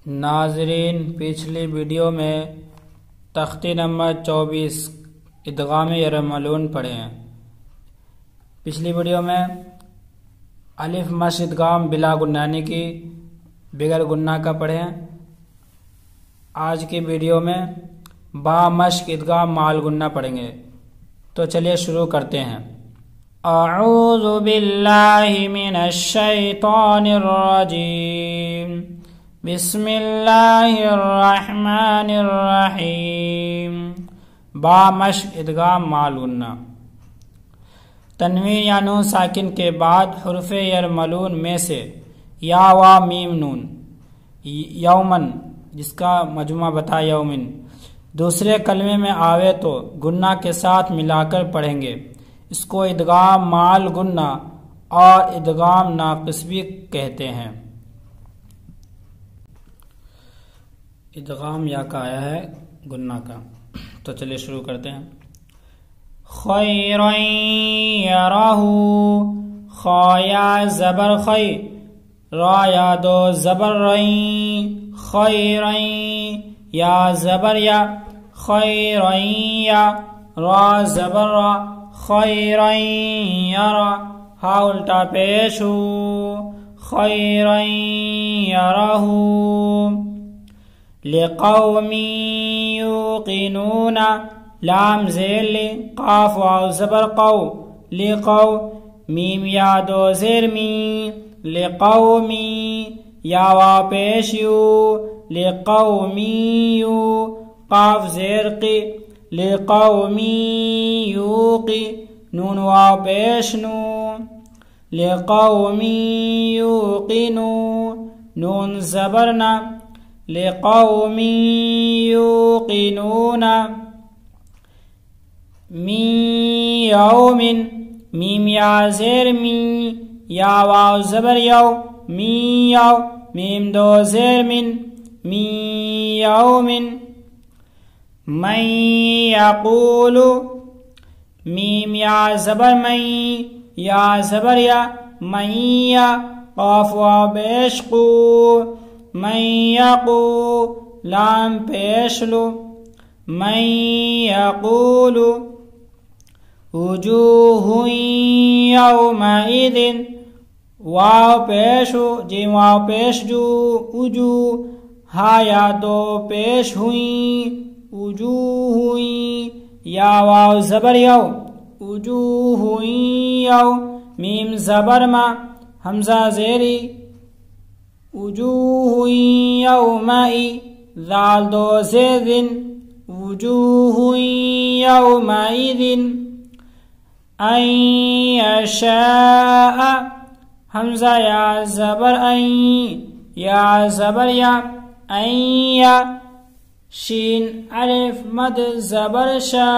नाज़रीन, पिछली वीडियो में तख्ती नंबर 24 इदगाम यरमलून पढ़े हैं। पिछली वीडियो में अलिफ मश इदगाम बिला गुन्ना यानी कि बिगर गुन्ना का पढ़े हैं। आज की वीडियो में बा मश इदगाम माल गुन्ना पढ़ेंगे। तो चलिए शुरू करते हैं। अऊज़ु बिल्लाहि मिनश शैतानिर रजीम, बिस्मिल्लाहिर रहमानिर रहीम। बा मश इदगाम माल गुन्ना। तन्वीन या नून साकिन के बाद हुर्फ यरमलून में से या वा मीम नून यौमन, जिसका मजमुआ बता यौमिन, दूसरे कलमे में आवे तो गुन्ना के साथ मिलाकर पढ़ेंगे। इसको इदगाम माल गुन्ना और इदगाम नाक़िस भी कहते हैं। इदगाम या का आया है गुन्ना का। तो चलिए शुरू करते हैं। खैरन यरहू, खया ज़बर खै, रा या दो ज़बर रई, खैरन या ज़बर या, खैरन या, रा ज़बर रा, खैरन यरा, हा उल्टा पेश हो, खैरन यरहू। लिक़ौमी युक़िनून, लाम ज़ेर क़ाफ वाव ज़बर क़ौ, लिक़ौ, मीम या दो ज़ेर मी, लिक़ौमी, या वाव पेश यू, लिक़ौमी यू, क़ाफ ज़ेर क़ी, लिक़ौमी युक़ी, नून वाव पेश नू, लिक़ौमी युक़िनू, नून ज़बर ना, लिक़ौमी युक़िनून। मी यौमिन, मीम या ज़ेर मी, या वाव ज़बर यौ, मी यौ, मीम दो ज़ेर मिन, मी यौमिन। मैं यक़ूलु, मीम या ज़बर मैं, या ज़बर या, मैं या, क़ाफ वाव पेश क़ू, मैं यक़ू, लाम पेश लू, मैं यक़ूलु। वुजूहुन यौमइज़िन, वाव पेश हो, जी वाव पेश जू, उजू, हा या दो पेश हुई, उजू हुई, या वाव ज़बर यौ, उजू हुई यौ, मीम ज़बर मा, हमज़ा ज़ेरी, उजू हुई यौमई, दाल दो ज़ेदिन, उजू हुई यौमइज़िन। अन यशाअ, हमज़ा या ज़बर अन, या ज़बर या, अन या, शीन अलिफ मद ज़बर शा,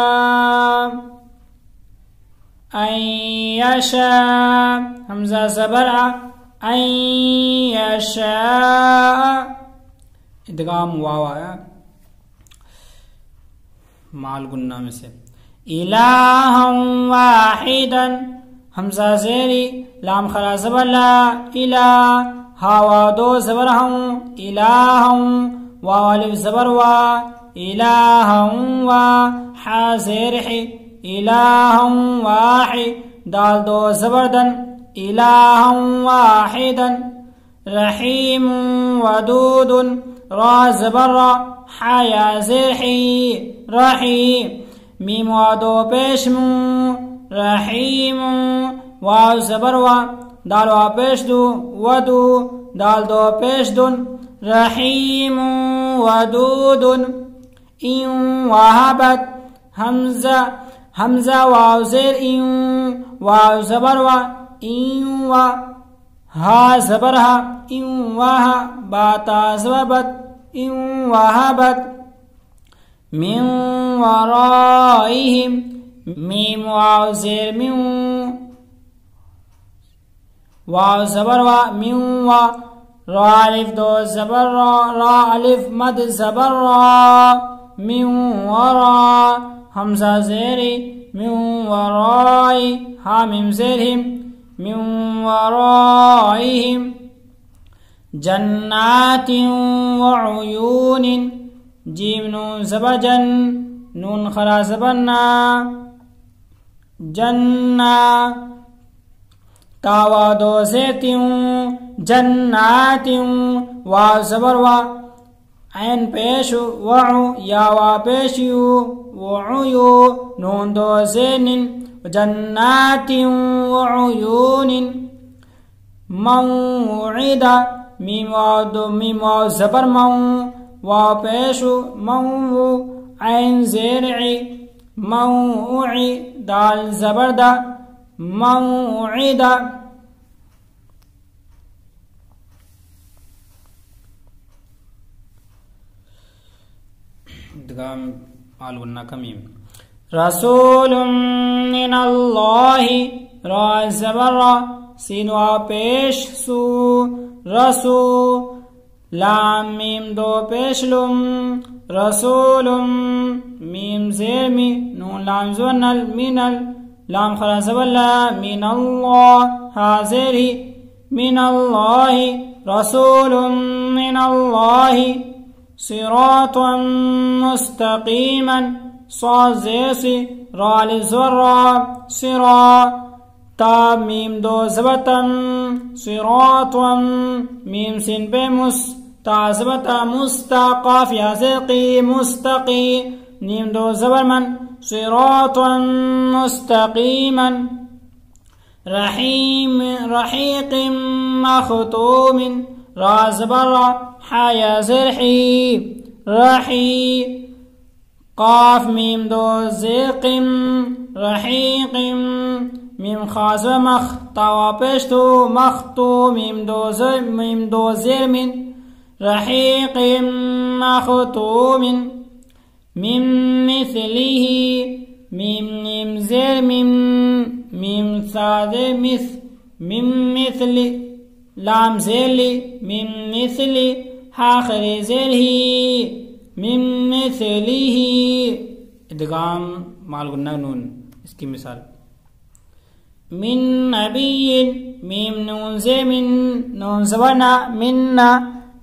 अन यशा, हमज़ा ज़बर आ, अन यशा, इदगाम वाव आया माल गुन्ना में से। इलाहम वाहिदन, हमज़ा ज़ेरी, लाम खरा ज़बर ला, इला, हा वाव दो ज़बर हूँ, इलाहम, वाव अलिफ ज़बर वा, इलाहम वा, हा ज़ेर ही, इलाहम वाहि, दाल दो ज़बर दन, इलाहम वाहिदन। रहीम वदूदुन, रा ज़बर रा, हा या ज़ेर ही, रहीम, मीम वा दो पेश मू, रहीम, वाव ज़बर वा, दाल वा पेश दू, वदू, दाल दो पेश दुन, रहीम वदूदुन। इन वहाबत, हमज़ा वाव ज़ेर इन, वाव ज़बर वा, इन वा, हा ज़बर हा, इन वहा, बाता ज़बर बत, इन वहाबत। मिन वराइहिम, मीम वाव ज़ेर मिन, वाव ज़बर वा, मिन वा, रा अलिफ दो ज़बर रा, रा अलिफ मद ज़बर रा, मिन वरा, हमज़ा ज़ेरी, मिन वराई, हा मीम ज़ेर हिम, मिन वराइहिम। जन्नातिन व उयूनिन, जीम नून ज़बर जन, नून खरा ज़बर ना, जन्ना, तावा दो से त्यूं, जन्नातिन, वाव ज़बर वा, ऐन पेश वउ, या वा पेश यू, वउयू, नून दो से निन, जन्नातिन व उयूनिन, मौइदा, मीम वाव ज़बर मऊ, वाव पेश मऊ, ऐन ज़ेरई, मऊई, दाल ज़बर दा, मऊइदा। इदगाम आल-गुन्ना का मीम। रसूलुम मिनल्लाहि, रा ज़बर रा, सीन वाव पेश सू, रसू, लाम मीम दो पेश लुम, रसूलुम, मीम ज़ेर मी, नून लाम ज़ुन्नल, मिनल, लाम खरा ज़बर ला, मिनल्लाह, हा ज़ेर ही, मिनल्लाहि, रसूलुम मिनल्लाहि, सिरातन मुस्तकीमन, स्वाद ज़ेर सी, रा अलिफ ज़बर रा, सिरा, ता मीम दो ज़बतम, सिरातम, मीम सिन पे मुस, ता ज़बता, मुस्ता, काफ या से की, मुस्तकी, नीम दो ज़बर मन, सिरातन मुस्तकीमन, रहीम, रहीक़िम मख़तूमिन, रा ज़बर रा, हा या ज़रही, रही, काफ मीम दो ज़ेक़िम, रहीक़िम, मीम खास मख, तावा पेश तो मख्तू, मीम दो ज़ेर मिन, रहीक़िम मख़तूमिन, मिम मिस्लिही, मीम ज़ेर मीम सादे मिस, मिम मिस्ली, लाम ज़ेली, मिम मिस्ली, हाखरे ज़ेर ही, मिम मिस्लिही। इदगाम माल गुन्ना नून। इसकी मिसाल, मिन नबिय्यिन, मीम नून से मिन, नून ज़बरना, मिन्ना,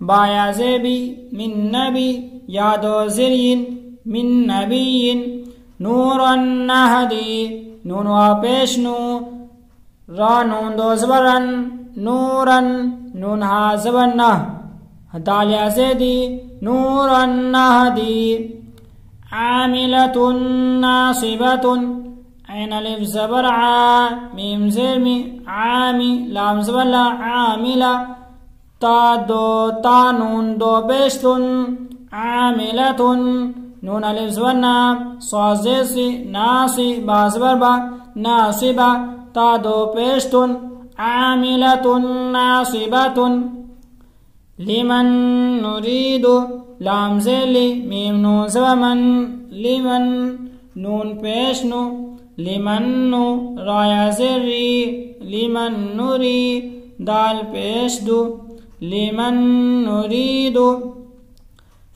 बाया से भी, मिन नबी, यादो ज़िरिन, मिन नबिय्यिन, नूरन नहदी, नून वा पेश नू, रा नून दो ज़बरन, नूरन, नून हा ज़बरना, दालिया से दी, नूरन नहदी, आमिलतुन नासिबतुन, ऐन अलिफ ज़बर आ, मीम ज़ेर मी, आमी, लाम ज़बर ला, आमिला, ता दो, ता नून दो पेश तुन, आमिलतुन, नून अलिफ ज़बर ना, स्वाद ज़ेर सी, नासी, बा ज़बर बा, नासिबा, ता दो पेश तुन, आमिलतुन नासिबतुन, लिमन नुरीदु, लाम ज़ेली, मीम नून ज़बर मन, लिमन, नून पेश नु, लिमन नु, राया ज़ेरी, लिमन नुरी, दाल पेश दु, लिमन नुरीदु,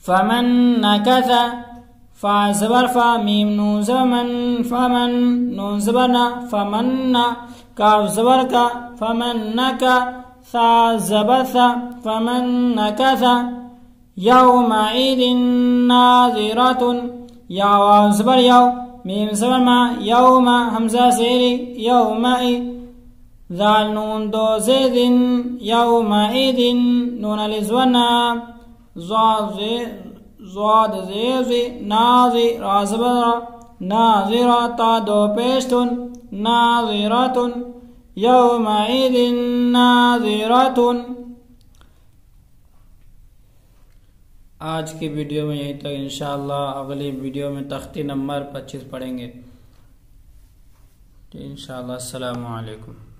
फमन नकथा, फा ज़बर फा, मीम नून ज़बर मन, फमन, नून ज़बर ना, फमन्ना, काफ ज़बर का, फमन्नका, सा ज़बर सा, फमन्नकथा, यौमइदिन नाज़िरतुन, या वाव ज़बर याव, मीम ज़बर मा, यौमा, हमज़ा ज़ेरी, यौमइ, ज़ाल नून दो ज़ेदिन, यौमइदिन, नून अलिफ ज़बर ना, ज़ाद ज़ेज़ी, नाज़ी, रा ज़बर रा, नाज़िरा, ता दो पेशतुन, नाज़िरतुन, यौमइदिन नाज़िरतुन। आज की वीडियो में यहीं तक। इंशाअल्लाह अगली वीडियो में तख्ती नंबर 25 पढ़ेंगे। इंशाअल्लाह। अस्सलामु अलैकुम।